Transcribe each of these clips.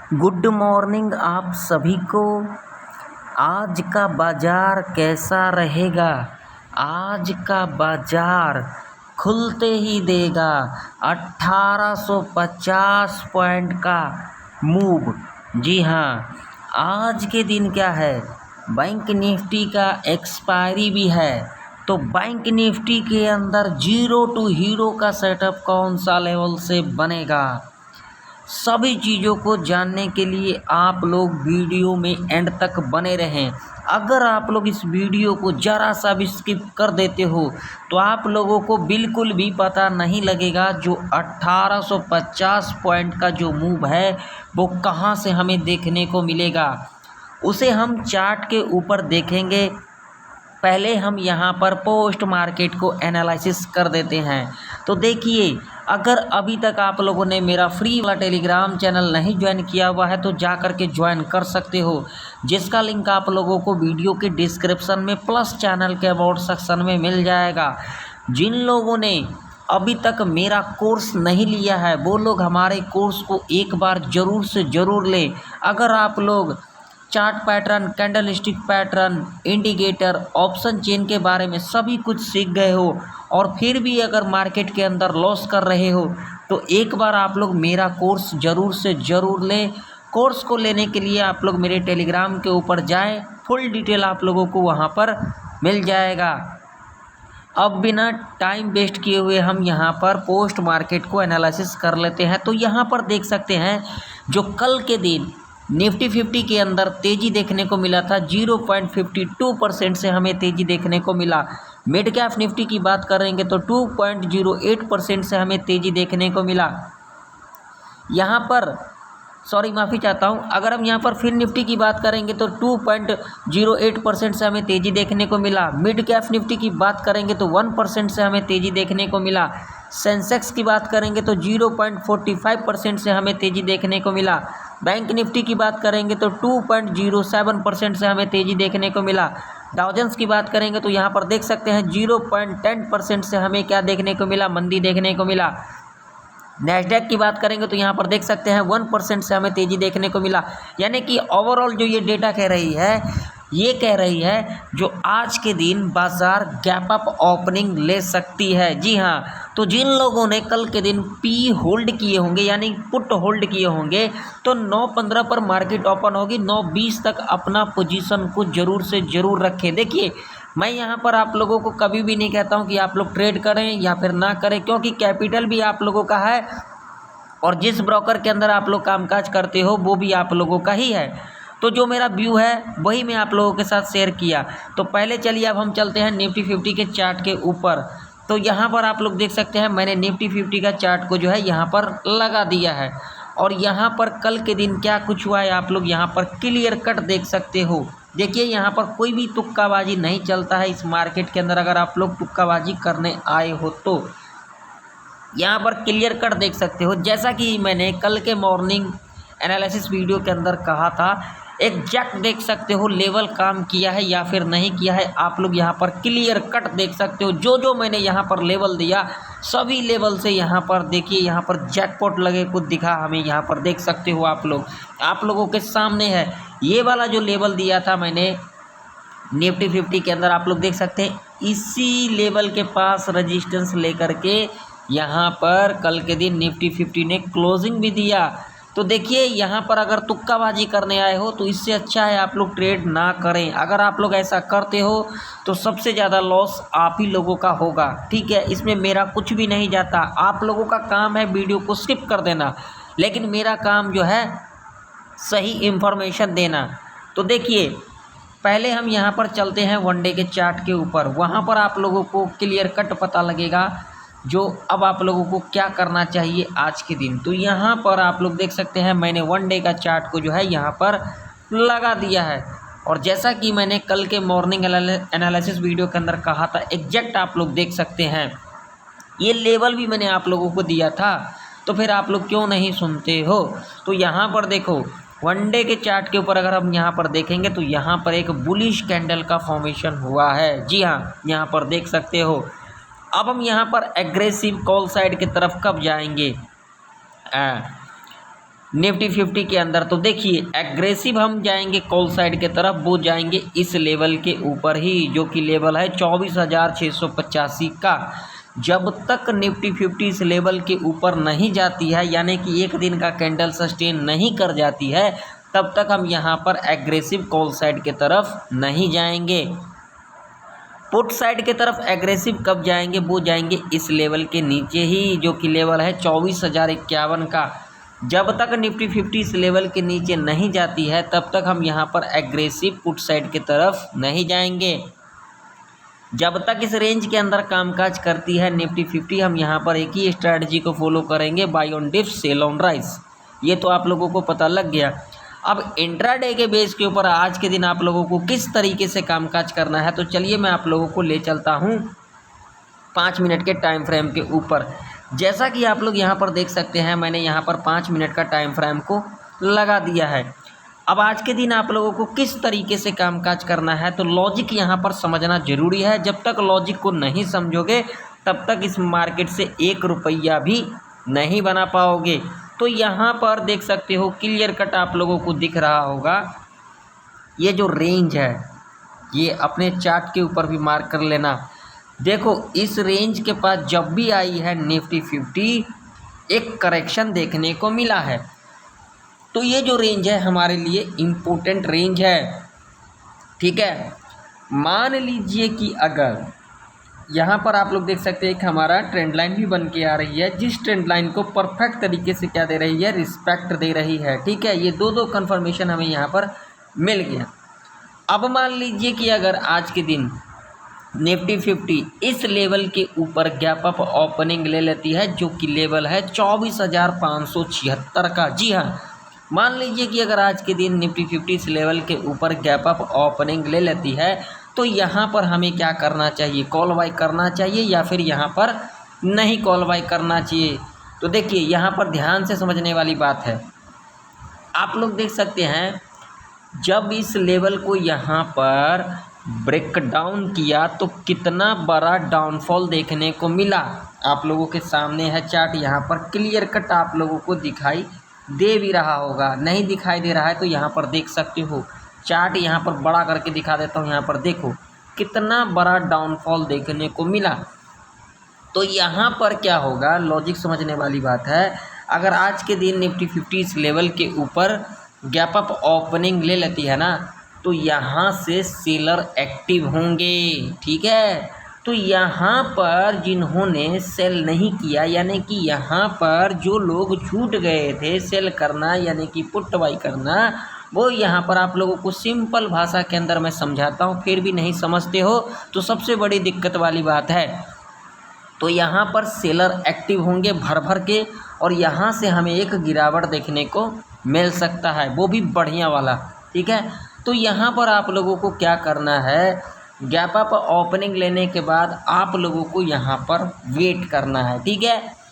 Good morning आप सभी को। आज का बाज़ार कैसा रहेगा? आज का बाज़ार खुलते ही देगा 1850 पॉइंट का मूव। जी हाँ, आज के दिन क्या है, बैंक निफ्टी का एक्सपायरी भी है। तो बैंक निफ्टी के अंदर जीरो टू हीरो का सेटअप कौन सा लेवल से बनेगा, सभी चीज़ों को जानने के लिए आप लोग वीडियो में एंड तक बने रहें। अगर आप लोग इस वीडियो को ज़रा सा भी स्किप कर देते हो तो आप लोगों को बिल्कुल भी पता नहीं लगेगा जो 1850 पॉइंट का जो मूव है वो कहां से हमें देखने को मिलेगा। उसे हम चार्ट के ऊपर देखेंगे। पहले हम यहाँ पर पोस्ट मार्केट को एनालिसिस कर देते हैं। तो देखिए, अगर अभी तक आप लोगों ने मेरा फ्री वाला टेलीग्राम चैनल नहीं ज्वाइन किया हुआ है तो जा कर के ज्वाइन कर सकते हो, जिसका लिंक आप लोगों को वीडियो के डिस्क्रिप्शन में प्लस चैनल के अबाउट सेक्शन में मिल जाएगा। जिन लोगों ने अभी तक मेरा कोर्स नहीं लिया है वो लोग हमारे कोर्स को एक बार ज़रूर से ज़रूर लें। अगर आप लोग chart pattern, candlestick pattern, indicator, option chain के बारे में सभी कुछ सीख गए हो और फिर भी अगर मार्केट के अंदर लॉस कर रहे हो तो एक बार आप लोग मेरा कोर्स ज़रूर से ज़रूर लें। कोर्स को लेने के लिए आप लोग मेरे टेलीग्राम के ऊपर जाएं, फुल डिटेल आप लोगों को वहां पर मिल जाएगा। अब बिना टाइम वेस्ट किए हुए हम यहाँ पर पोस्ट मार्केट को एनालिसिस कर लेते हैं। तो यहाँ पर देख सकते हैं जो कल के दिन निफ्टी 50 के अंदर तेज़ी देखने को मिला था 0.52% से हमें तेज़ी देखने को मिला। मिड कैप निफ्टी की बात करेंगे तो 2.08% से हमें तेज़ी देखने को मिला। यहाँ पर माफ़ी चाहता हूँ, अगर हम यहाँ पर फिर निफ्टी की बात करेंगे तो 2.08% से हमें तेज़ी देखने को मिला। मिड कैप निफ्टी की बात करेंगे तो 1% से हमें तेज़ी देखने को मिला। सेंसेक्स की बात करेंगे तो 0.45% से हमें तेज़ी देखने को मिला। बैंक निफ्टी की बात करेंगे तो 2.07% से हमें तेज़ी देखने को मिला। डाउ जोन्स की बात करेंगे तो यहाँ पर देख सकते हैं 0.10% से हमें क्या देखने को मिला, मंदी देखने को मिला। नैस्डैक की बात करेंगे तो यहाँ पर देख सकते हैं 1% से हमें तेज़ी देखने को मिला। यानी कि ओवरऑल जो ये डेटा कह रही है, ये कह रही है जो आज के दिन बाज़ार गैप अप ओपनिंग ले सकती है। जी हाँ, तो जिन लोगों ने कल के दिन पी होल्ड किए होंगे यानी पुट होल्ड किए होंगे तो 9:15 पर मार्केट ओपन होगी। 9:20 तक अपना पोजीशन को ज़रूर से ज़रूर रखें। देखिए, मैं यहाँ पर आप लोगों को कभी भी नहीं कहता हूँ कि आप लोग ट्रेड करें या फिर ना करें, क्योंकि कैपिटल भी आप लोगों का है और जिस ब्रोकर के अंदर आप लोग कामकाज करते हो वो भी आप लोगों का ही है। तो जो मेरा व्यू है वही मैं आप लोगों के साथ शेयर किया। तो पहले चलिए अब हम चलते हैं निफ्टी 50 के चार्ट के ऊपर। तो यहाँ पर आप लोग देख सकते हैं मैंने निफ्टी 50 का चार्ट को जो है यहाँ पर लगा दिया है और यहाँ पर कल के दिन क्या कुछ हुआ है आप लोग यहाँ पर क्लियर कट देख सकते हो। देखिए, यहाँ पर कोई भी तुक्काबाजी नहीं चलता है इस मार्केट के अंदर। अगर आप लोग तुक्काबाजी करने आए हो तो यहाँ पर क्लियर कट देख सकते हो। जैसा कि मैंने कल के मॉर्निंग एनालिसिस वीडियो के अंदर कहा था, एग्जैक्ट देख सकते हो लेवल काम किया है या फिर नहीं किया है। आप लोग यहाँ पर क्लियर कट देख सकते हो। जो जो मैंने यहाँ पर लेवल दिया सभी लेवल से यहाँ पर देखिए, यहाँ पर जैकपॉट लगे कुछ दिखा हमें, यहाँ पर देख सकते हो आप लोगों के सामने है। ये वाला जो लेवल दिया था मैंने निफ्टी 50 के अंदर, आप लोग देख सकते हैं इसी लेवल के पास रजिस्टेंस लेकर के यहाँ पर कल के दिन निफ्टी 50 ने क्लोजिंग भी दिया। तो देखिए, यहाँ पर अगर तुक्काबाजी करने आए हो तो इससे अच्छा है आप लोग ट्रेड ना करें। अगर आप लोग ऐसा करते हो तो सबसे ज़्यादा लॉस आप ही लोगों का होगा। ठीक है, इसमें मेरा कुछ भी नहीं जाता। आप लोगों का काम है वीडियो को स्किप कर देना, लेकिन मेरा काम जो है सही इन्फॉर्मेशन देना। तो देखिए, पहले हम यहाँ पर चलते हैं वनडे के चार्ट के ऊपर। वहाँ पर आप लोगों को क्लियर कट पता लगेगा जो अब आप लोगों को क्या करना चाहिए आज के दिन। तो यहाँ पर आप लोग देख सकते हैं मैंने वनडे का चार्ट को जो है यहाँ पर लगा दिया है और जैसा कि मैंने कल के मॉर्निंग एनालिसिस वीडियो के अंदर कहा था, एग्जैक्ट आप लोग देख सकते हैं। ये लेवल भी मैंने आप लोगों को दिया था, तो फिर आप लोग क्यों नहीं सुनते हो। तो यहाँ पर देखो, वनडे के चार्ट के ऊपर अगर हम यहाँ पर देखेंगे तो यहाँ पर एक बुलिश कैंडल का फॉर्मेशन हुआ है। जी हाँ, यहाँ पर देख सकते हो। अब हम यहाँ पर एग्रेसिव कॉल साइड की तरफ कब जाएंगे, निफ्टी 50 के अंदर। तो देखिए एग्रेसिव हम जाएंगे कॉल साइड के तरफ, वो जाएंगे इस लेवल के ऊपर ही, जो कि लेवल है 24,685 का। जब तक निफ्टी 50 इस लेवल के ऊपर नहीं जाती है, यानी कि एक दिन का कैंडल सस्टेन नहीं कर जाती है, तब तक हम यहाँ पर एग्रेसिव कॉल साइड के तरफ नहीं जाएंगे। पुट साइड की तरफ एग्रेसिव कब जाएंगे, वो जाएंगे इस लेवल के नीचे ही, जो कि लेवल है 24,051 का। जब तक निफ्टी 50 इस लेवल के नीचे नहीं जाती है, तब तक हम यहाँ पर एग्रेसिव पुट साइड की तरफ नहीं जाएंगे। जब तक इस रेंज के अंदर कामकाज करती है निफ्टी 50, हम यहाँ पर एक ही स्ट्रैटेजी को फॉलो करेंगे, buy on dip sell on rise. ये तो आप लोगों को पता लग गया। अब इंट्राडे के बेस के ऊपर आज के दिन आप लोगों को किस तरीके से कामकाज करना है, तो चलिए मैं आप लोगों को ले चलता हूँ 5 मिनट के टाइम फ्रेम के ऊपर। जैसा कि आप लोग यहाँ पर देख सकते हैं, मैंने यहाँ पर 5 मिनट का टाइम फ्रेम को लगा दिया है। अब आज के दिन आप लोगों को किस तरीके से कामकाज करना है, तो लॉजिक यहाँ पर समझना ज़रूरी है। जब तक लॉजिक को नहीं समझोगे, तब तक इस मार्केट से 1 रुपया भी नहीं बना पाओगे। तो यहाँ पर देख सकते हो क्लियर कट आप लोगों को दिख रहा होगा, ये जो रेंज है, ये अपने चार्ट के ऊपर भी मार्क कर लेना। देखो इस रेंज के पास जब भी आई है निफ्टी 50, एक करेक्शन देखने को मिला है। तो ये जो रेंज है हमारे लिए इम्पोर्टेंट रेंज है, ठीक है। मान लीजिए कि अगर यहाँ पर आप लोग देख सकते हैं कि हमारा ट्रेंड लाइन भी बन के आ रही है, जिस ट्रेंड लाइन को परफेक्ट तरीके से क्या दे रही है, रिस्पेक्ट दे रही है, ठीक है। ये दो कंफर्मेशन हमें यहाँ पर मिल गया। अब मान लीजिए कि अगर आज के दिन निफ्टी 50 इस लेवल के ऊपर गैप अप ओपनिंग ले लेती है, जो कि लेवल है 24,576 का। जी हाँ, मान लीजिए कि अगर आज के दिन निफ्टी 50 इस लेवल के ऊपर गैप अप ओपनिंग ले लेती है, तो यहाँ पर हमें क्या करना चाहिए, कॉल बाय करना चाहिए या फिर यहाँ पर नहीं कॉल बाय करना चाहिए। तो देखिए यहाँ पर ध्यान से समझने वाली बात है। आप लोग देख सकते हैं जब इस लेवल को यहाँ पर ब्रेक डाउन किया तो कितना बड़ा डाउनफॉल देखने को मिला। आप लोगों के सामने है चार्ट, यहाँ पर क्लियर कट आप लोगों को दिखाई दे भी रहा होगा। नहीं दिखाई दे रहा है तो यहाँ पर देख सकते हो, चार्ट यहाँ पर बड़ा करके दिखा देता हूँ। यहाँ पर देखो कितना बड़ा डाउनफॉल देखने को मिला। तो यहाँ पर क्या होगा, लॉजिक समझने वाली बात है। अगर आज के दिन निफ्टी 50 इस लेवल के ऊपर गैप अप ओपनिंग ले लेती है ना, तो यहाँ से सेलर एक्टिव होंगे, ठीक है। तो यहाँ पर जिन्होंने सेल नहीं किया, यानी कि यहाँ पर जो लोग छूट गए थे सेल करना यानी कि पुट बाई करना, वो यहाँ पर आप लोगों को सिंपल भाषा के अंदर मैं समझाता हूँ, फिर भी नहीं समझते हो तो सबसे बड़ी दिक्कत वाली बात है। तो यहाँ पर सेलर एक्टिव होंगे भर भर के, और यहाँ से हमें एक गिरावट देखने को मिल सकता है, वो भी बढ़िया वाला, ठीक है। तो यहाँ पर आप लोगों को क्या करना है, गैप अप ओपनिंग लेने के बाद आप लोगों को यहाँ पर वेट करना है, ठीक है।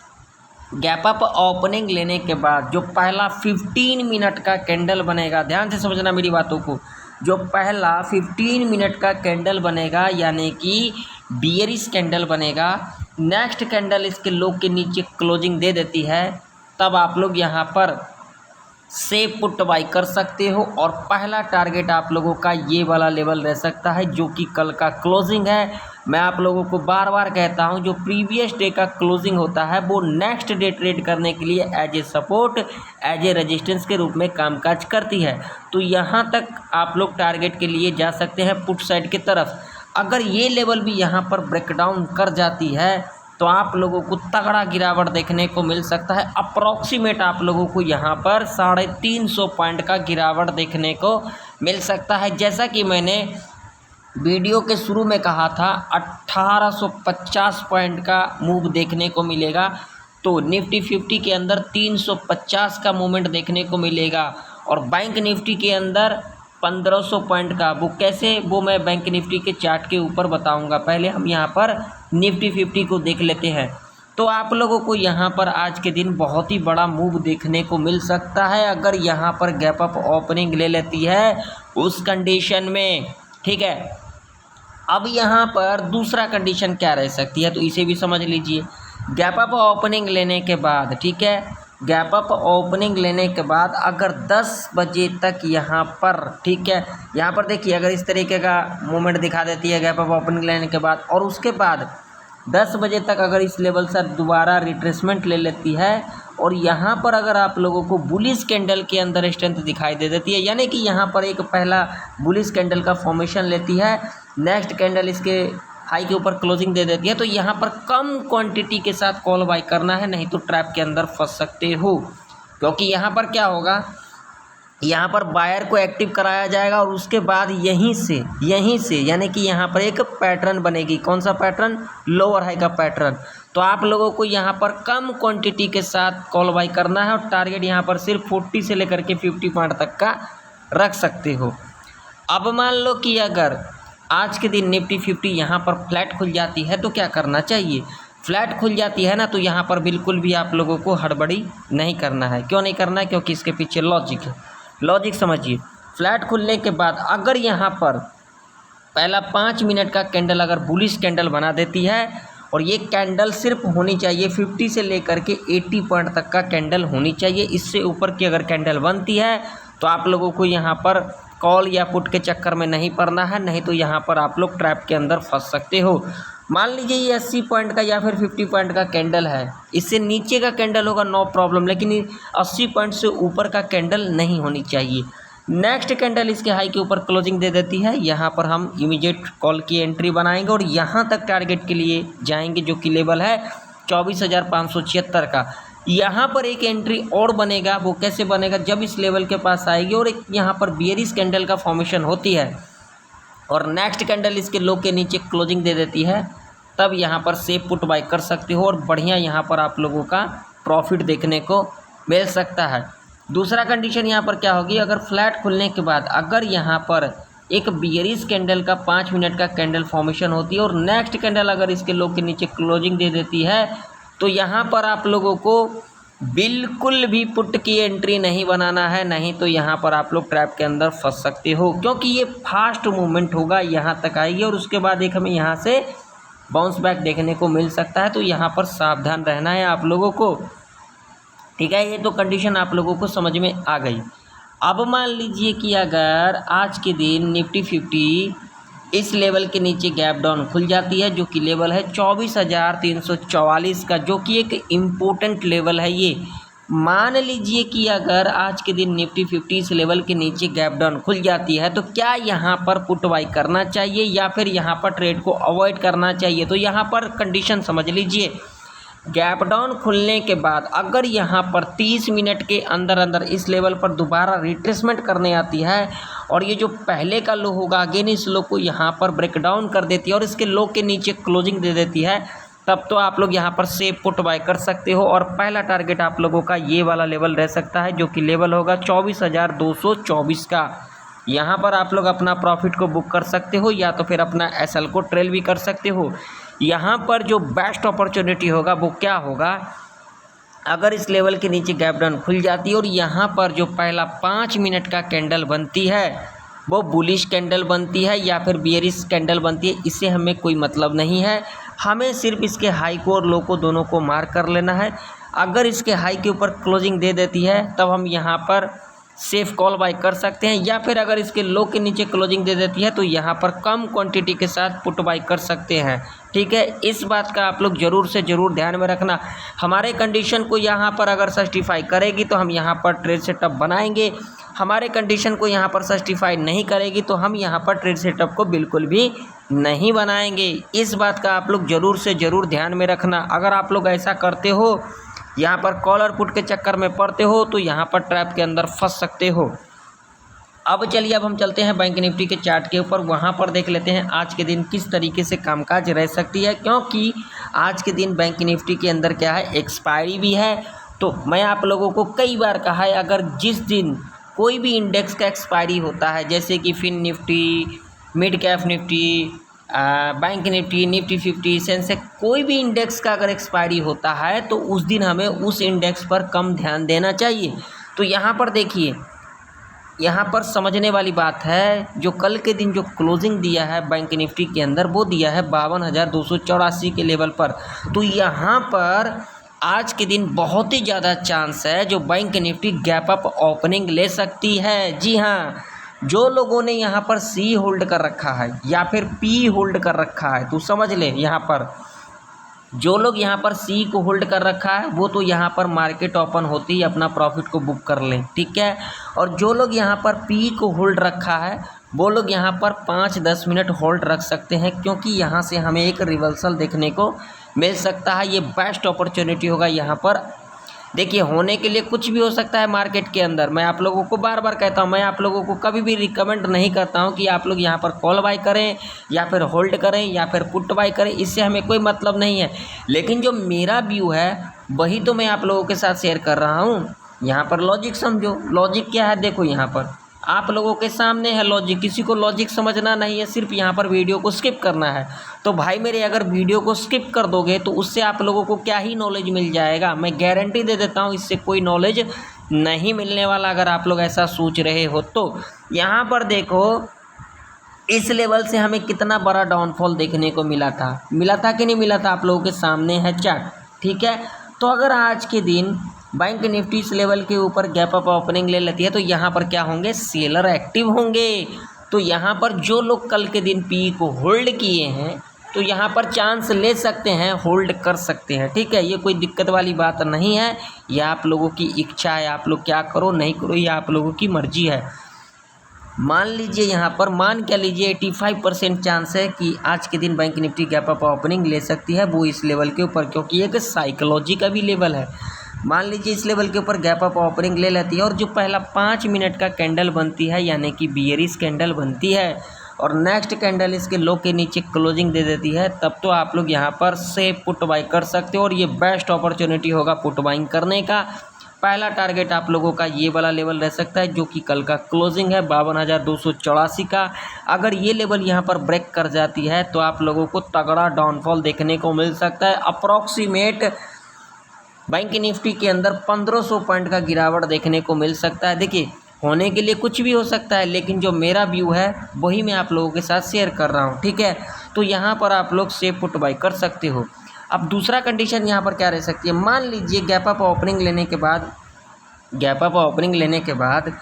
गैप अप ओपनिंग लेने के बाद जो पहला 15 मिनट का कैंडल बनेगा, ध्यान से समझना मेरी बातों को, जो पहला 15 मिनट का कैंडल बनेगा यानी कि बियरिश कैंडल बनेगा, नेक्स्ट कैंडल इसके लो के नीचे क्लोजिंग दे देती है, तब आप लोग यहाँ पर से पुट बाई कर सकते हो। और पहला टारगेट आप लोगों का ये वाला लेवल रह सकता है, जो कि कल का क्लोजिंग है। मैं आप लोगों को बार बार कहता हूं, जो प्रीवियस डे का क्लोजिंग होता है वो नेक्स्ट डे ट्रेड करने के लिए as a support, as a resistance के रूप में कामकाज करती है। तो यहाँ तक आप लोग टारगेट के लिए जा सकते हैं पुट साइड की तरफ। अगर ये लेवल भी यहाँ पर ब्रेकडाउन कर जाती है तो आप लोगों को तगड़ा गिरावट देखने को मिल सकता है। अप्रॉक्सीमेट आप लोगों को यहाँ पर 350 पॉइंट का गिरावट देखने को मिल सकता है। जैसा कि मैंने वीडियो के शुरू में कहा था, 1850 पॉइंट का मूव देखने को मिलेगा, तो निफ्टी 50 के अंदर 350 का मूवमेंट देखने को मिलेगा, और बैंक निफ्टी के अंदर 1500 पॉइंट का। वो कैसे, वो मैं बैंक निफ्टी के चार्ट के ऊपर बताऊंगा। पहले हम यहाँ पर निफ्टी 50 को देख लेते हैं। तो आप लोगों को यहाँ पर आज के दिन बहुत ही बड़ा मूव देखने को मिल सकता है, अगर यहाँ पर गैप अप ओपनिंग ले लेती है उस कंडीशन में, ठीक है। अब यहाँ पर दूसरा कंडीशन क्या रह सकती है, तो इसे भी समझ लीजिए। गैप अप ओपनिंग लेने के बाद, ठीक है, गैप अप ओपनिंग लेने के बाद अगर 10 बजे तक यहाँ पर, ठीक है, यहाँ पर देखिए अगर इस तरीके का मूवमेंट दिखा देती है गैप अप ओपनिंग लेने के बाद, और उसके बाद 10 बजे तक अगर इस लेवल से दोबारा रिट्रेसमेंट ले लेती है और यहाँ पर अगर आप लोगों को बुलिश कैंडल के अंदर स्ट्रेंथ दिखाई दे देती है, यानी कि यहाँ पर एक पहला बुलिश कैंडल का फॉर्मेशन लेती है, नेक्स्ट कैंडल इसके हाई के ऊपर क्लोजिंग दे देती है, तो यहाँ पर कम क्वांटिटी के साथ कॉल बाय करना है, नहीं तो ट्रैप के अंदर फंस सकते हो। क्योंकि यहाँ पर क्या होगा, यहाँ पर बायर को एक्टिव कराया जाएगा और उसके बाद यहीं से यानी कि यहाँ पर एक पैटर्न बनेगी। कौन सा पैटर्न? लोअर हाई का पैटर्न। तो आप लोगों को यहाँ पर कम क्वांटिटी के साथ कॉल बाय करना है और टारगेट यहाँ पर सिर्फ 40 से लेकर के 50 पॉइंट तक का रख सकते हो। अब मान लो कि अगर आज के दिन निफ्टी 50 यहाँ पर फ्लैट खुल जाती है तो क्या करना चाहिए? फ्लैट खुल जाती है ना, तो यहाँ पर बिल्कुल भी आप लोगों को हड़बड़ी नहीं करना है। क्यों नहीं करना है? क्योंकि इसके पीछे लॉजिक है। लॉजिक समझिए, फ्लैट खुलने के बाद अगर यहाँ पर पहला 5 मिनट का कैंडल अगर बुलिश कैंडल बना देती है, और ये कैंडल सिर्फ होनी चाहिए 50 से लेकर के 80 पॉइंट तक का कैंडल होनी चाहिए, इससे ऊपर की अगर कैंडल बनती है तो आप लोगों को यहाँ पर कॉल या पुट के चक्कर में नहीं पड़ना है, नहीं तो यहाँ पर आप लोग ट्रैप के अंदर फंस सकते हो। मान लीजिए ये 80 पॉइंट का या फिर 50 पॉइंट का कैंडल है, इससे नीचे का कैंडल होगा नो प्रॉब्लम, लेकिन 80 पॉइंट से ऊपर का कैंडल नहीं होनी चाहिए। नेक्स्ट कैंडल इसके हाई के ऊपर क्लोजिंग दे देती है, यहाँ पर हम इमीडिएट कॉल की एंट्री बनाएंगे और यहाँ तक टारगेट के लिए जाएंगे जो कि लेवल है 24,576 का। यहाँ पर एक एंट्री और बनेगा, वो कैसे बनेगा? जब इस लेवल के पास आएगी और एक यहाँ पर बेयरिश कैंडल का फॉर्मेशन होती है और नेक्स्ट कैंडल इसके लो के नीचे क्लोजिंग दे देती है, तब यहाँ पर सेफ पुट बाय कर सकते हो और बढ़िया यहाँ पर आप लोगों का प्रॉफिट देखने को मिल सकता है। दूसरा कंडीशन यहाँ पर क्या होगी, अगर फ्लैट खुलने के बाद अगर यहाँ पर एक बियरिश कैंडल का 5 मिनट का कैंडल फॉर्मेशन होती है और नेक्स्ट कैंडल अगर इसके लो के नीचे क्लोजिंग दे देती है, तो यहाँ पर आप लोगों को बिल्कुल भी पुट की एंट्री नहीं बनाना है, नहीं तो यहाँ पर आप लोग ट्रैप के अंदर फंस सकते हो। क्योंकि ये फास्ट मूवमेंट होगा, यहाँ तक आएगी और उसके बाद एक हमें यहाँ से बाउंस बैक देखने को मिल सकता है, तो यहाँ पर सावधान रहना है आप लोगों को। ठीक है, ये तो कंडीशन आप लोगों को समझ में आ गई। अब मान लीजिए कि अगर आज के दिन निफ्टी 50 इस लेवल के नीचे गैप डाउन खुल जाती है, जो कि लेवल है 24,344 का, जो कि एक इम्पोर्टेंट लेवल है। ये मान लीजिए कि अगर आज के दिन निफ्टी 50 इस लेवल के नीचे गैप डाउन खुल जाती है, तो क्या यहाँ पर पुट बाय करना चाहिए या फिर यहाँ पर ट्रेड को अवॉइड करना चाहिए? तो यहाँ पर कंडीशन समझ लीजिए, गैप डाउन खुलने के बाद अगर यहाँ पर 30 मिनट के अंदर अंदर इस लेवल पर दोबारा रिट्रेसमेंट करने आती है और ये जो पहले का लो होगा अगेन इस लो को यहाँ पर ब्रेक डाउन कर देती है और इसके लो के नीचे क्लोजिंग दे देती है, तब तो आप लोग यहाँ पर सेफ पुट बाय कर सकते हो। और पहला टारगेट आप लोगों का ये वाला लेवल रह सकता है, जो कि लेवल होगा 24,224 का। यहाँ पर आप लोग अपना प्रॉफिट को बुक कर सकते हो या तो फिर अपना एसएल को ट्रेल भी कर सकते हो। यहाँ पर जो बेस्ट अपॉर्चुनिटी होगा वो क्या होगा, अगर इस लेवल के नीचे गैप डाउन खुल जाती है और यहाँ पर जो पहला 5 मिनट का कैंडल बनती है वो बुलिश कैंडल बनती है या फिर बियरिश कैंडल बनती है, इससे हमें कोई मतलब नहीं है। हमें सिर्फ इसके हाई को और लो को दोनों को मार्क कर लेना है। अगर इसके हाई के ऊपर क्लोजिंग दे देती है तब हम यहाँ पर सेफ कॉल बाय कर सकते हैं, या फिर अगर इसके लो के नीचे क्लोजिंग दे देती है तो यहाँ पर कम क्वांटिटी के साथ पुट बाय कर सकते हैं। ठीक है, इस बात का आप लोग ज़रूर से ज़रूर ध्यान में रखना। हमारे कंडीशन को यहाँ पर अगर सर्टिफाई करेगी तो हम यहाँ पर ट्रेड सेटअप बनाएंगे, हमारे कंडीशन को यहाँ पर सर्टिफाई नहीं करेगी तो हम यहाँ पर ट्रेड सेटअप को बिल्कुल भी नहीं बनाएंगे। इस बात का आप लोग ज़रूर से ज़रूर ध्यान में रखना। अगर आप लोग ऐसा करते हो, यहाँ पर कॉल और पुट के चक्कर में पड़ते हो, तो यहाँ पर ट्रैप के अंदर फंस सकते हो। अब चलिए, अब हम चलते हैं बैंक निफ्टी के चार्ट के ऊपर, वहाँ पर देख लेते हैं आज के दिन किस तरीके से कामकाज रह सकती है। क्योंकि आज के दिन बैंक निफ्टी के अंदर क्या है, एक्सपायरी भी है। तो मैं आप लोगों को कई बार कहा है, अगर जिस दिन कोई भी इंडेक्स का एक्सपायरी होता है, जैसे कि Fin Nifty, Mid Cap Nifty, Bank Nifty, Nifty 50, Sensex, कोई भी इंडेक्स का अगर एक्सपायरी होता है तो उस दिन हमें उस इंडेक्स पर कम ध्यान देना चाहिए। तो यहाँ पर देखिए, यहाँ पर समझने वाली बात है, जो कल के दिन जो क्लोजिंग दिया है बैंक निफ्टी के अंदर वो दिया है 52,284 के लेवल पर। तो यहाँ पर आज के दिन बहुत ही ज़्यादा चांस है जो bank Nifty gap up opening ले सकती है। जी हाँ, जो लोगों ने यहाँ पर सी होल्ड कर रखा है या फिर पी होल्ड कर रखा है तो समझ ले, यहाँ पर जो लोग यहाँ पर सी को होल्ड कर रखा है वो तो यहाँ पर मार्केट ओपन होती ही अपना प्रॉफिट को बुक कर लें, ठीक है। और जो लोग यहाँ पर पी को होल्ड रखा है वो लोग यहाँ पर 5-10 मिनट होल्ड रख सकते हैं, क्योंकि यहाँ से हमें एक रिवर्सल देखने को मिल सकता है। ये बेस्ट अपॉर्चुनिटी होगा यहाँ पर। देखिए, होने के लिए कुछ भी हो सकता है मार्केट के अंदर। मैं आप लोगों को बार बार कहता हूँ, मैं आप लोगों को कभी भी रिकमेंड नहीं करता हूँ कि आप लोग यहाँ पर कॉल बाय करें या फिर होल्ड करें या फिर पुट बाय करें, इससे हमें कोई मतलब नहीं है। लेकिन जो मेरा व्यू है वही तो मैं आप लोगों के साथ शेयर कर रहा हूँ। यहाँ पर लॉजिक समझो। लॉजिक क्या है, देखो यहाँ पर आप लोगों के सामने है लॉजिक। किसी को लॉजिक समझना नहीं है, सिर्फ यहाँ पर वीडियो को स्किप करना है। तो भाई मेरे, अगर वीडियो को स्किप कर दोगे तो उससे आप लोगों को क्या ही नॉलेज मिल जाएगा। मैं गारंटी दे देता हूँ, इससे कोई नॉलेज नहीं मिलने वाला, अगर आप लोग ऐसा सोच रहे हो तो। यहाँ पर देखो, इस लेवल से हमें कितना बड़ा डाउनफॉल देखने को मिला था कि नहीं मिला था, आप लोगों के सामने है चार्ट, ठीक है। तो अगर आज के दिन बैंक निफ्टी इस लेवल के ऊपर गैप अप ओपनिंग ले लेती है तो यहाँ पर क्या होंगे, सेलर एक्टिव होंगे। तो यहाँ पर जो लोग कल के दिन पी को होल्ड किए हैं तो यहाँ पर चांस ले सकते हैं, होल्ड कर सकते हैं, ठीक है। ये कोई दिक्कत वाली बात नहीं है, यह आप लोगों की इच्छा है, आप लोग क्या करो नहीं करो ये आप लोगों की मर्जी है। मान लीजिए यहाँ पर, मान क्या लीजिए 85% चांस है कि आज के दिन bank Nifty gap up opening ले सकती है, वो इस लेवल के ऊपर, क्योंकि एक साइकोलॉजी का भी लेवल है। मान लीजिए इस लेवल के ऊपर गैप अप ओपनिंग ले लेती है और जो पहला 5 मिनट का कैंडल बनती है, यानी कि बियरिश कैंडल बनती है, और नेक्स्ट कैंडल इसके लो के नीचे क्लोजिंग दे देती है, तब तो आप लोग यहाँ पर से पुट बाई कर सकते हो। और ये बेस्ट अपॉर्चुनिटी होगा पुट बाइंग करने का। पहला टारगेट आप लोगों का ये वाला लेवल रह सकता है, जो कि कल का क्लोजिंग है 52,284 का। अगर ये लेवल यहाँ पर ब्रेक कर जाती है तो आप लोगों को तगड़ा डाउनफॉल देखने को मिल सकता है। अप्रॉक्सीमेट बैंक निफ्टी के अंदर 1500 पॉइंट का गिरावट देखने को मिल सकता है। देखिए, होने के लिए कुछ भी हो सकता है, लेकिन जो मेरा व्यू है वही मैं आप लोगों के साथ शेयर कर रहा हूँ, ठीक है। तो यहाँ पर आप लोग सेफ पुट बाई कर सकते हो। अब दूसरा कंडीशन यहाँ पर क्या रह सकती है, मान लीजिए गैप अप ओपनिंग लेने के बाद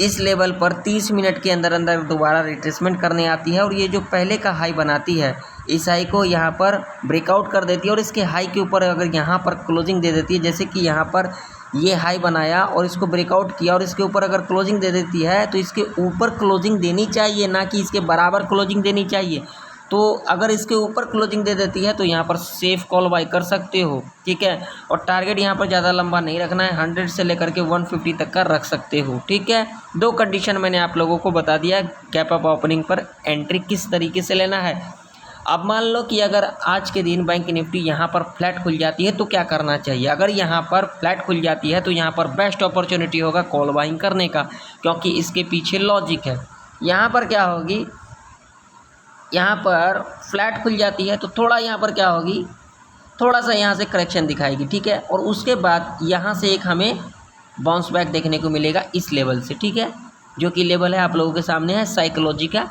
इस लेवल पर 30 मिनट के अंदर अंदर दोबारा रिट्रेसमेंट करने आती है और ये जो पहले का हाई बनाती है, इस हाई को यहाँ पर ब्रेकआउट कर देती है और इसके हाई के ऊपर अगर यहाँ पर क्लोजिंग दे देती है, जैसे कि यहाँ पर ये हाई बनाया और इसको ब्रेकआउट किया और इसके ऊपर अगर क्लोजिंग दे देती है तो इसके ऊपर क्लोजिंग देनी चाहिए, ना कि इसके बराबर क्लोजिंग देनी चाहिए। तो अगर इसके ऊपर क्लोजिंग दे देती है तो यहाँ पर सेफ कॉल बाय कर सकते हो, ठीक है। और टारगेट यहाँ पर ज़्यादा लंबा नहीं रखना है, 100 से लेकर के 150 तक का रख सकते हो, ठीक है। 2 कंडीशन मैंने आप लोगों को बता दिया गैप अप ओपनिंग पर एंट्री किस तरीके से लेना है। अब मान लो कि अगर आज के दिन बैंक निफ्टी यहाँ पर फ्लैट खुल जाती है तो क्या करना चाहिए। अगर यहाँ पर फ्लैट खुल जाती है तो यहाँ पर बेस्ट अपॉर्चुनिटी होगा कॉल बाइंग करने का, क्योंकि इसके पीछे लॉजिक है। यहाँ पर क्या होगी, यहाँ पर फ्लैट खुल जाती है तो थोड़ा यहाँ पर क्या होगी, थोड़ा सा यहाँ से करेक्शन दिखाएगी, ठीक है। और उसके बाद यहाँ से एक हमें बाउंस बैक देखने को मिलेगा इस लेवल से, ठीक है, जो कि लेवल है आप लोगों के सामने है साइकोलॉजी का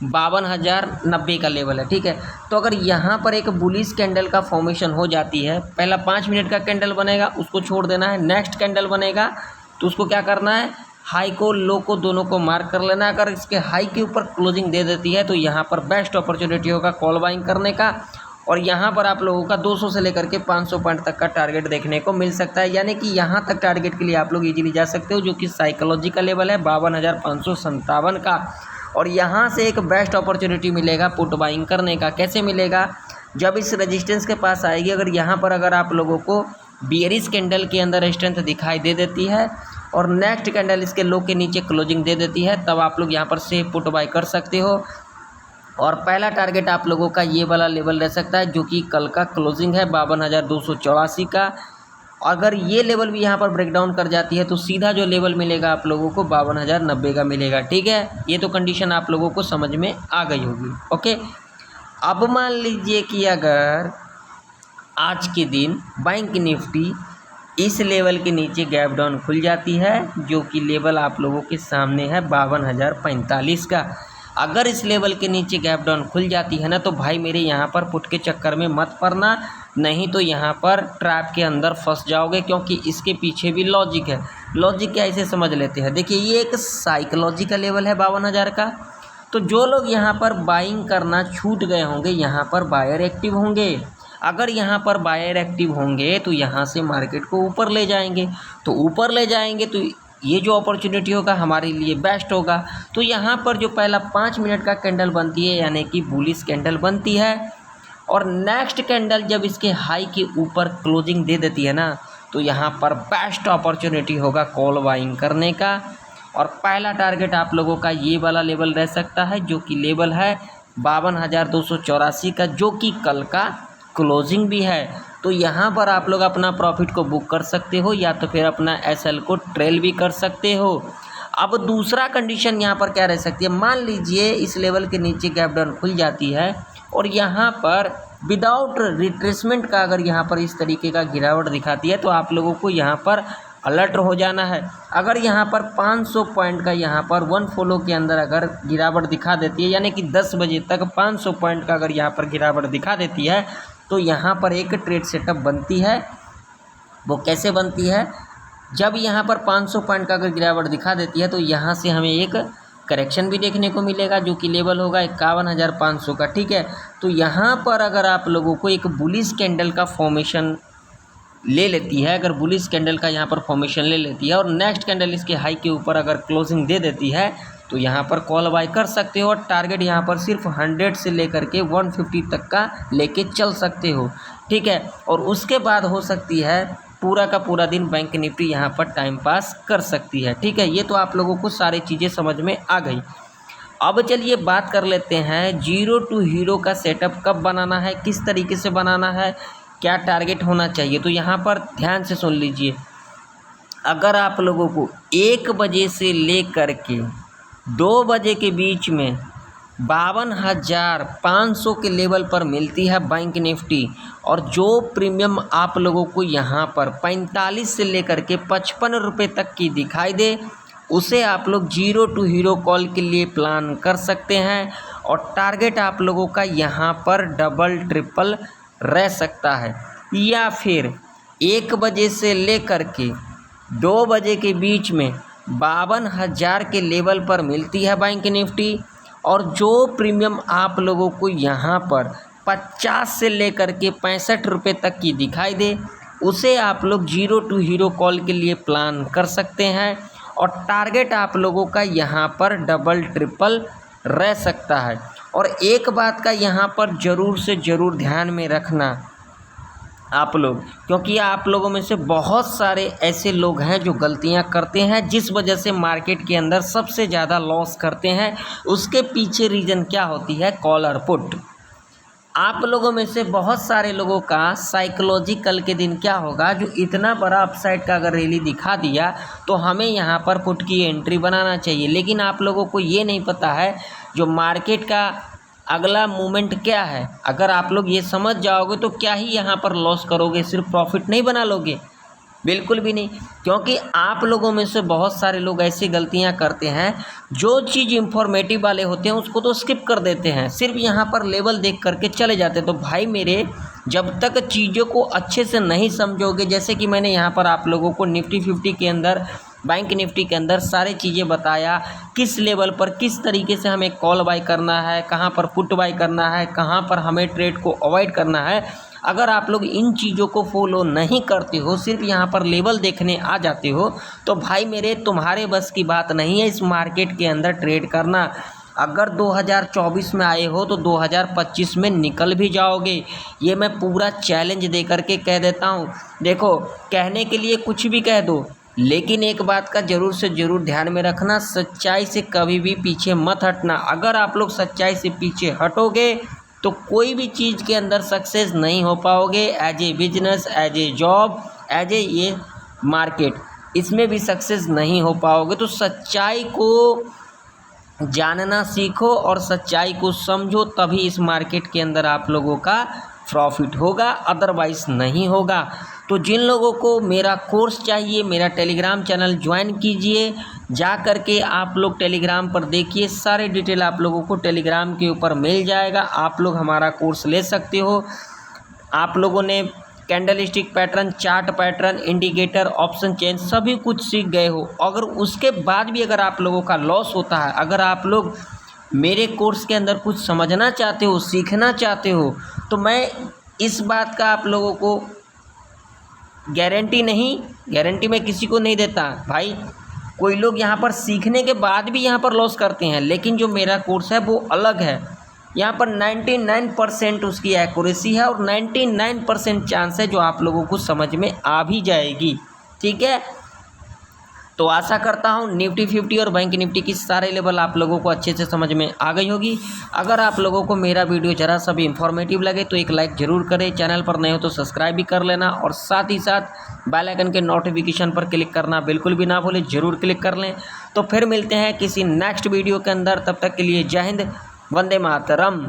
52,090 का लेवल है, ठीक है। तो अगर यहाँ पर एक बुलिश कैंडल का फॉर्मेशन हो जाती है, पहला 5 मिनट का कैंडल बनेगा उसको छोड़ देना है, नेक्स्ट कैंडल बनेगा तो उसको क्या करना है, हाई को लो को दोनों को मार्क कर लेना। अगर इसके हाई के ऊपर क्लोजिंग दे देती है तो यहाँ पर बेस्ट अपॉर्चुनिटी होगा कॉल बाइंग करने का। और यहाँ पर आप लोगों का 200 से लेकर के 500 पॉइंट तक का टारगेट देखने को मिल सकता है, यानी कि यहाँ तक टारगेट के लिए आप लोग इजीली जा सकते हो, जो कि साइकोलॉजी का लेवल है 52,557 का। और यहाँ से एक बेस्ट अपॉर्चुनिटी मिलेगा पुट बाइंग करने का। कैसे मिलेगा, जब इस रेजिस्टेंस के पास आएगी, अगर यहाँ पर अगर आप लोगों को बियरिश कैंडल के अंदर स्ट्रेंथ दिखाई दे देती है और नेक्स्ट कैंडल इसके लो के नीचे क्लोजिंग दे देती है, तब आप लोग यहाँ पर से पुट बाय कर सकते हो। और पहला टारगेट आप लोगों का ये वाला लेवल रह सकता है, जो कि कल का क्लोजिंग है 52,284 का। अगर ये लेवल भी यहाँ पर ब्रेकडाउन कर जाती है तो सीधा जो लेवल मिलेगा आप लोगों को 52,090 का मिलेगा, ठीक है। ये तो कंडीशन आप लोगों को समझ में आ गई होगी, ओके। अब मान लीजिए कि अगर आज के दिन बैंक निफ्टी इस लेवल के नीचे गैप डाउन खुल जाती है, जो कि लेवल आप लोगों के सामने है 52,045 का। अगर इस लेवल के नीचे गैप डाउन खुल जाती है ना, तो भाई मेरे यहाँ पर पुट के चक्कर में मत पड़ना, नहीं तो यहाँ पर ट्रैप के अंदर फंस जाओगे, क्योंकि इसके पीछे भी लॉजिक है। लॉजिक क्या, इसे समझ लेते हैं। देखिए ये एक साइकोलॉजी का लेवल है 52,000 का। तो जो लोग यहाँ पर बाइंग करना छूट गए होंगे, यहाँ पर बायर एक्टिव होंगे। अगर यहाँ पर बायर एक्टिव होंगे तो यहाँ से मार्केट को ऊपर ले जाएंगे, तो ऊपर ले जाएंगे तो ये जो अपॉर्चुनिटी होगा हमारे लिए बेस्ट होगा। तो यहाँ पर जो पहला 5 मिनट का कैंडल बनती है, यानी कि बुलिश कैंडल बनती है, और नेक्स्ट कैंडल जब इसके हाई के ऊपर क्लोजिंग दे देती है ना, तो यहाँ पर बेस्ट अपॉर्चुनिटी होगा कॉल बाइंग करने का। और पहला टारगेट आप लोगों का ये वाला लेवल रह सकता है, जो कि लेवल है 52,284 का, जो कि कल का क्लोजिंग भी है। तो यहाँ पर आप लोग अपना प्रॉफिट को बुक कर सकते हो, या तो फिर अपना एसएल को ट्रेल भी कर सकते हो। अब दूसरा कंडीशन यहाँ पर क्या रह सकती है, मान लीजिए इस लेवल के नीचे गैप डाउन खुल जाती है और यहाँ पर विदाउट रिट्रेसमेंट का अगर यहाँ पर इस तरीके का गिरावट दिखाती है, तो आप लोगों को यहाँ पर अलर्ट हो जाना है। अगर यहाँ पर 500 पॉइंट का यहाँ पर 1 फॉलो के अंदर अगर गिरावट दिखा देती है, यानी कि 10 बजे तक 500 पॉइंट का अगर यहाँ पर गिरावट दिखा देती है, तो यहाँ पर एक ट्रेड सेटअप बनती है। वो कैसे बनती है, जब यहाँ पर 500 पॉइंट का अगर गिरावट दिखा देती है, तो यहाँ से हमें एक करेक्शन भी देखने को मिलेगा, जो कि लेवल होगा 51,500 का। ठीक है, तो यहाँ पर अगर आप लोगों को एक बुलिश कैंडल का फॉर्मेशन ले लेती है, अगर बुलिश कैंडल का यहाँ पर फॉर्मेशन ले लेती है और नेक्स्ट कैंडल इसके हाई के ऊपर अगर क्लोजिंग दे देती है, तो यहाँ पर कॉल बाय कर सकते हो। और टारगेट यहाँ पर सिर्फ 100 से लेकर के 150 तक का लेके चल सकते हो। ठीक है, और उसके बाद हो सकती है पूरा का पूरा दिन बैंक निफ्टी यहाँ पर टाइम पास कर सकती है। ठीक है, ये तो आप लोगों को सारी चीज़ें समझ में आ गई। अब चलिए बात कर लेते हैं जीरो टू हीरो का सेटअप कब बनाना है, किस तरीके से बनाना है, क्या टारगेट होना चाहिए। तो यहाँ पर ध्यान से सुन लीजिए, अगर आप लोगों को 1 बजे से लेकर के 2 बजे के बीच में 52,500 के लेवल पर मिलती है बैंक निफ्टी, और जो प्रीमियम आप लोगों को यहाँ पर 45 से लेकर के 55 रुपये तक की दिखाई दे, उसे आप लोग जीरो टू हीरो कॉल के लिए प्लान कर सकते हैं। और टारगेट आप लोगों का यहाँ पर डबल ट्रिपल रह सकता है। या फिर 1 बजे से लेकर के 2 बजे के बीच में 52,000 के लेवल पर मिलती है बैंक निफ्टी, और जो प्रीमियम आप लोगों को यहाँ पर 50 से लेकर के 65 रुपये तक की दिखाई दे, उसे आप लोग जीरो टू हीरो कॉल के लिए प्लान कर सकते हैं। और टारगेट आप लोगों का यहाँ पर डबल ट्रिपल रह सकता है। और एक बात का यहाँ पर ज़रूर से ज़रूर ध्यान में रखना आप लोग, क्योंकि आप लोगों में से बहुत सारे ऐसे लोग हैं जो गलतियां करते हैं, जिस वजह से मार्केट के अंदर सबसे ज़्यादा लॉस करते हैं। उसके पीछे रीज़न क्या होती है, कॉल और पुट। आप लोगों में से बहुत सारे लोगों का साइकोलॉजी कल के दिन क्या होगा, जो इतना बड़ा अपसाइड का अगर रैली दिखा दिया तो हमें यहाँ पर पुट की एंट्री बनाना चाहिए। लेकिन आप लोगों को ये नहीं पता है जो मार्केट का अगला मूवमेंट क्या है। अगर आप लोग ये समझ जाओगे तो क्या ही यहाँ पर लॉस करोगे, सिर्फ प्रॉफिट नहीं बना लोगे, बिल्कुल भी नहीं। क्योंकि आप लोगों में से बहुत सारे लोग ऐसी गलतियाँ करते हैं, जो चीज़ इंफॉर्मेटिव वाले होते हैं उसको तो स्किप कर देते हैं, सिर्फ यहाँ पर लेवल देख करके चले जाते हैं। तो भाई मेरे, जब तक चीज़ों को अच्छे से नहीं समझोगे, जैसे कि मैंने यहाँ पर आप लोगों को निफ्टी 50 के अंदर, बैंक निफ्टी के अंदर सारी चीज़ें बताया, किस लेवल पर किस तरीके से हमें कॉल बाय करना है, कहाँ पर पुट बाय करना है, कहाँ पर हमें ट्रेड को अवॉइड करना है। अगर आप लोग इन चीज़ों को फॉलो नहीं करते हो, सिर्फ यहाँ पर लेवल देखने आ जाते हो, तो भाई मेरे, तुम्हारे बस की बात नहीं है इस मार्केट के अंदर ट्रेड करना। अगर 2024 में आए हो तो 2025 में निकल भी जाओगे, ये मैं पूरा चैलेंज दे करके कह देता हूँ। देखो, कहने के लिए कुछ भी कह दो, लेकिन एक बात का ज़रूर से ज़रूर ध्यान में रखना, सच्चाई से कभी भी पीछे मत हटना। अगर आप लोग सच्चाई से पीछे हटोगे तो कोई भी चीज़ के अंदर सक्सेस नहीं हो पाओगे। As a business, as a job, as a ये मार्केट, इसमें भी सक्सेस नहीं हो पाओगे। तो सच्चाई को जानना सीखो और सच्चाई को समझो, तभी इस मार्केट के अंदर आप लोगों का प्रॉफिट होगा, अदरवाइज़ नहीं होगा। तो जिन लोगों को मेरा कोर्स चाहिए, मेरा टेलीग्राम चैनल ज्वाइन कीजिए, जा कर के आप लोग टेलीग्राम पर देखिए, सारे डिटेल आप लोगों को टेलीग्राम के ऊपर मिल जाएगा। आप लोग हमारा कोर्स ले सकते हो। आप लोगों ने candle stick pattern, chart pattern, indicator, option chain सभी कुछ सीख गए हो। अगर उसके बाद भी अगर आप लोगों का लॉस होता है, अगर आप लोग मेरे कोर्स के अंदर कुछ समझना चाहते हो, सीखना चाहते हो, तो मैं इस बात का आप लोगों को गारंटी मैं किसी को नहीं देता भाई। कोई लोग यहाँ पर सीखने के बाद भी यहाँ पर लॉस करते हैं, लेकिन जो मेरा कोर्स है वो अलग है। यहाँ पर 99% उसकी एक्यूरेसी है और 99% चांस है जो आप लोगों को समझ में आ भी जाएगी। ठीक है, तो आशा करता हूँ निफ्टी 50 और बैंक निफ्टी की सारे लेवल आप लोगों को अच्छे से समझ में आ गई होगी। अगर आप लोगों को मेरा वीडियो ज़रा सा भी इन्फॉर्मेटिव लगे तो एक लाइक ज़रूर करें, चैनल पर नए हो तो सब्सक्राइब भी कर लेना और साथ ही साथ बेल आइकन के नोटिफिकेशन पर क्लिक करना बिल्कुल भी ना भूलें, ज़रूर क्लिक कर लें। तो फिर मिलते हैं किसी नेक्स्ट वीडियो के अंदर, तब तक के लिए जय हिंद, वंदे मातरम।